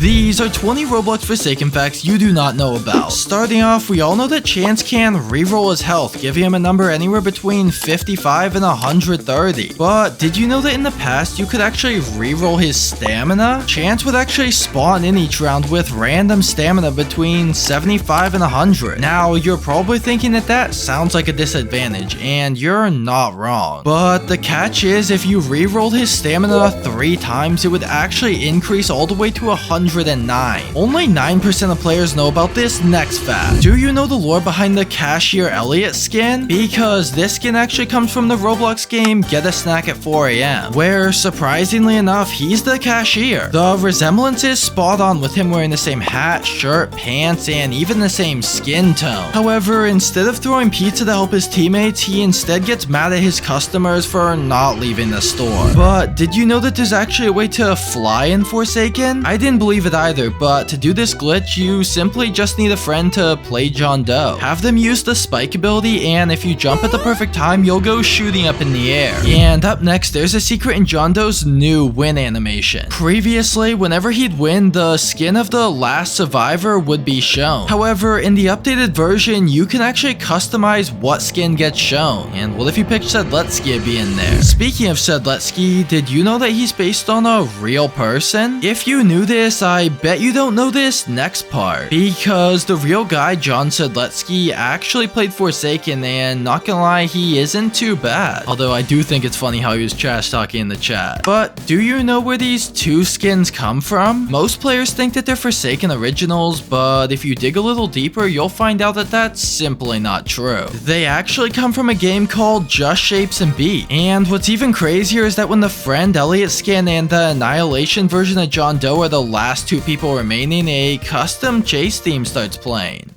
These are 20 Roblox Forsaken facts you do not know about. Starting off, we all know that Chance can reroll his health, giving him a number anywhere between 55 and 130. But did you know that in the past you could actually reroll his stamina? Chance would actually spawn in each round with random stamina between 75 and 100. Now, you're probably thinking that that sounds like a disadvantage, and you're not wrong. But the catch is, if you rerolled his stamina 3 times, it would actually increase all the way to 109. Only 9% of players know about this next fact. Do you know the lore behind the Cashier Elliot skin? Because this skin actually comes from the Roblox game Get a Snack at 4 AM, where surprisingly enough, he's the cashier. The resemblance is spot on, with him wearing the same hat, shirt, pants, and even the same skin tone. However, instead of throwing pizza to help his teammates, he instead gets mad at his customers for not leaving the store. But did you know that there's actually a way to fly in Forsaken? I didn't believe it either, but to do this glitch, you simply just need a friend to play John Doe. Have them use the spike ability, and if you jump at the perfect time, you'll go shooting up in the air. And up next, there's a secret in John Doe's new win animation. Previously, whenever he'd win, the skin of the last survivor would be shown. However, in the updated version, you can actually customize what skin gets shown. And what if you pick Sedletsky to be in there? Speaking of Sedletsky, did you know that he's based on a real person? If you knew this, I bet you don't know this next part. Because the real guy, John Sedletsky, actually played Forsaken, and not gonna lie, he isn't too bad. Although I do think it's funny how he was trash talking in the chat. But do you know where these 2 skins come from? Most players think that they're Forsaken originals, but if you dig a little deeper, you'll find out that that's simply not true. They actually come from a game called Just Shapes and Beat. And what's even crazier is that when the Friend Elliot skin and the Annihilation version of John Doe are the last 2 people remaining, a custom chase theme starts playing.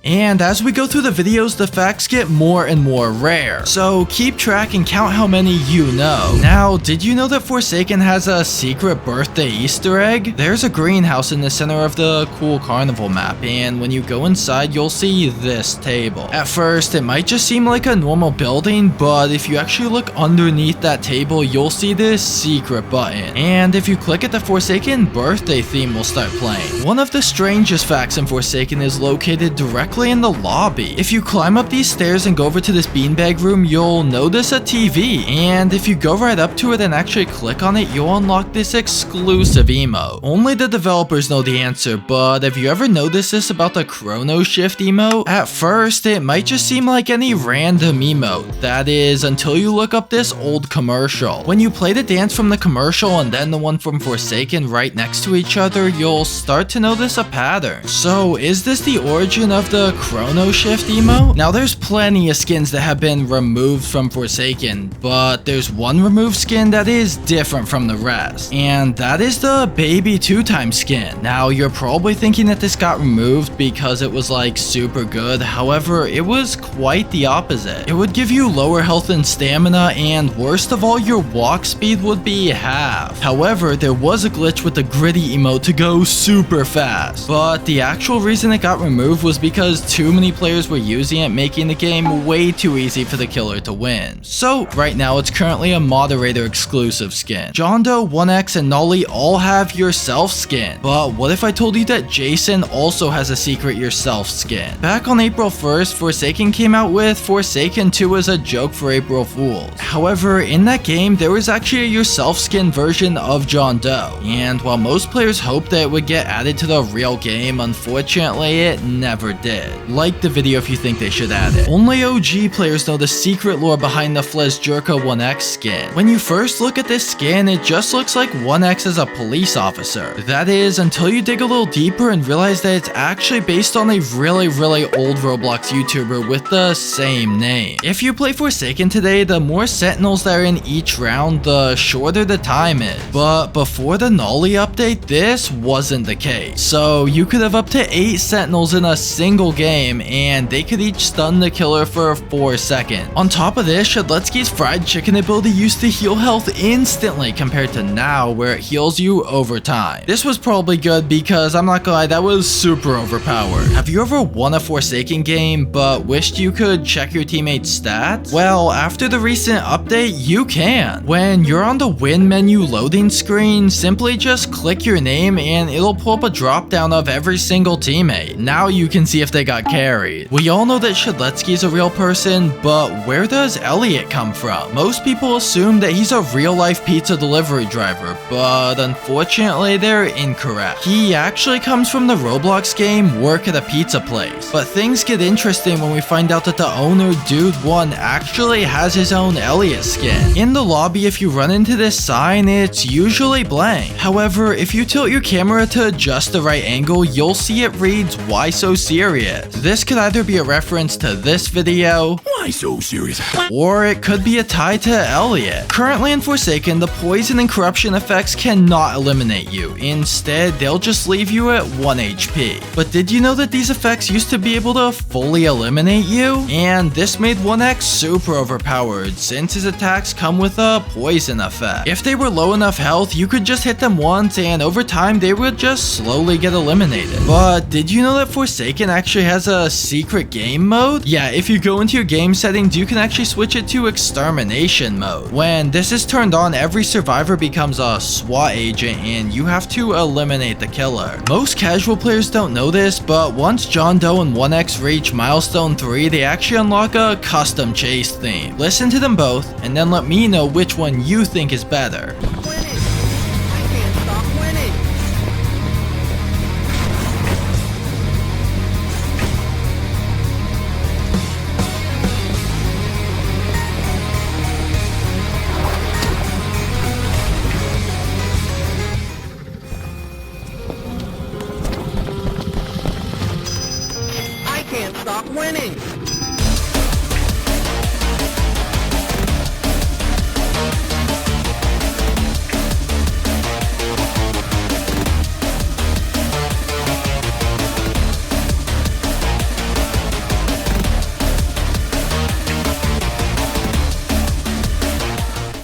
And as we go through the videos, the facts get more and more rare. So keep track and count how many you know. Now, did you know that Forsaken has a secret birthday Easter egg? There's a greenhouse in the center of the cool carnival map, and when you go inside, you'll see this table. At first, it might just seem like a normal building, but if you actually look underneath that table, you'll see this secret button. And if you click it, the Forsaken birthday theme will start playing. One of the strangest facts in Forsaken is located directly in the lobby. If you climb up these stairs and go over to this beanbag room, you'll notice a TV, and if you go right up to it and actually click on it, you'll unlock this exclusive emote. Only the developers know the answer, but have you ever noticed this about the Chrono Shift emote? At first, it might just seem like any random emote. That is, until you look up this old commercial. When you play the dance from the commercial and then the one from Forsaken right next to each other, you'll start to notice a pattern. So, is this the origin of the Chrono Shift emote? Now, there's plenty of skins that have been removed from Forsaken, but there's one removed skin that is different from the rest, and that is the Baby 2x skin. Now, you're probably thinking that this got removed because it was like super good. However, it was quite the opposite. It would give you lower health and stamina, and worst of all, your walk speed would be half. However, there was a glitch with the gritty emote to go super fast, but the actual reason it got removed was because too many players were using it, making the game way too easy for the killer to win. So right now, it's currently a moderator exclusive skin. John Doe, 1X, and Nolly all have yourself skin. But what if I told you that Jason also has a secret yourself skin? Back on April 1st, Forsaken came out with Forsaken 2 as a joke for April Fools. However, in that game, there was actually a yourself skin version of John Doe. And while most players hoped that it would get added to the real game, unfortunately, it never did. Like the video if you think they should add it. Only OG players know the secret lore behind the Flesjerka 1X skin. When you first look at this skin, it just looks like 1X as a police officer. That is, until you dig a little deeper and realize that it's actually based on a really old Roblox YouTuber with the same name. If you play Forsaken today, the more sentinels that are in each round, the shorter the time is. But before the Nolly update, this wasn't the case. So you could have up to 8 sentinels in a single single game, and they could each stun the killer for 4 seconds. On top of this, Shadletsky's fried chicken ability used to heal health instantly compared to now where it heals you over time. This was probably good because I'm not gonna lie, that was super overpowered. Have you ever won a Forsaken game but wished you could check your teammates' stats? Well, after the recent update, you can. When you're on the win menu loading screen, simply just click your name and it'll pull up a drop down of every single teammate. Now you can see if they got carried. We all know that Shadletsky is a real person, but where does Elliot come from? Most people assume that he's a real-life pizza delivery driver, but unfortunately they're incorrect. He actually comes from the Roblox game Work at a Pizza Place. But things get interesting when we find out that the owner, Dude 1, actually has his own Elliot skin. In the lobby, if you run into this sign, it's usually blank. However, if you tilt your camera to just the right angle, you'll see it reads, "Why so serious?" This could either be a reference to this video, Why so serious? or it could be a tie to Elliot. Currently in Forsaken, the poison and corruption effects cannot eliminate you. Instead, they'll just leave you at 1 HP. But did you know that these effects used to be able to fully eliminate you? And this made 1X super overpowered since his attacks come with a poison effect. If they were low enough health, you could just hit them once and over time they would just slowly get eliminated. But did you know that Forsaken actually has a secret game mode? Yeah, if you go into your game settings, you can actually switch it to extermination mode. When this is turned on, every survivor becomes a SWAT agent and you have to eliminate the killer. Most casual players don't know this, but once John Doe and 1X reach milestone 3, they actually unlock a custom chase theme. Listen to them both and then let me know which one you think is better. Can't stop winning.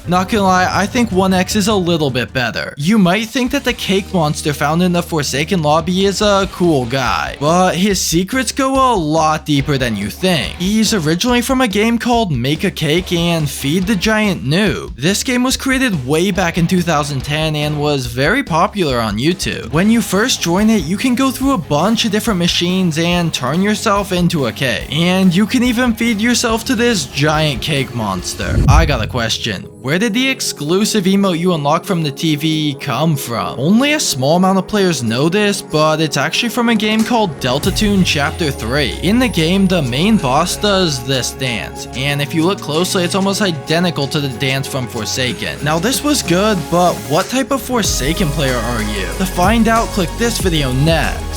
Not gonna lie, I think 1X is a little bit better. You might think that the cake monster found in the Forsaken lobby is a cool guy, but his secrets go a lot deeper than you think. He's originally from a game called Make a Cake and Feed the Giant Noob. This game was created way back in 2010 and was very popular on YouTube. When you first join it, you can go through a bunch of different machines and turn yourself into a cake. And you can even feed yourself to this giant cake monster. I got a question. Where did the exclusive emote you unlock from the TV come from? Only a small amount of players know this, but it's actually from a game called Delta Toon Chapter 3. In the game, the main boss does this dance, and if you look closely, it's almost identical to the dance from Forsaken. Now this was good, but what type of Forsaken player are you? To find out, click this video next.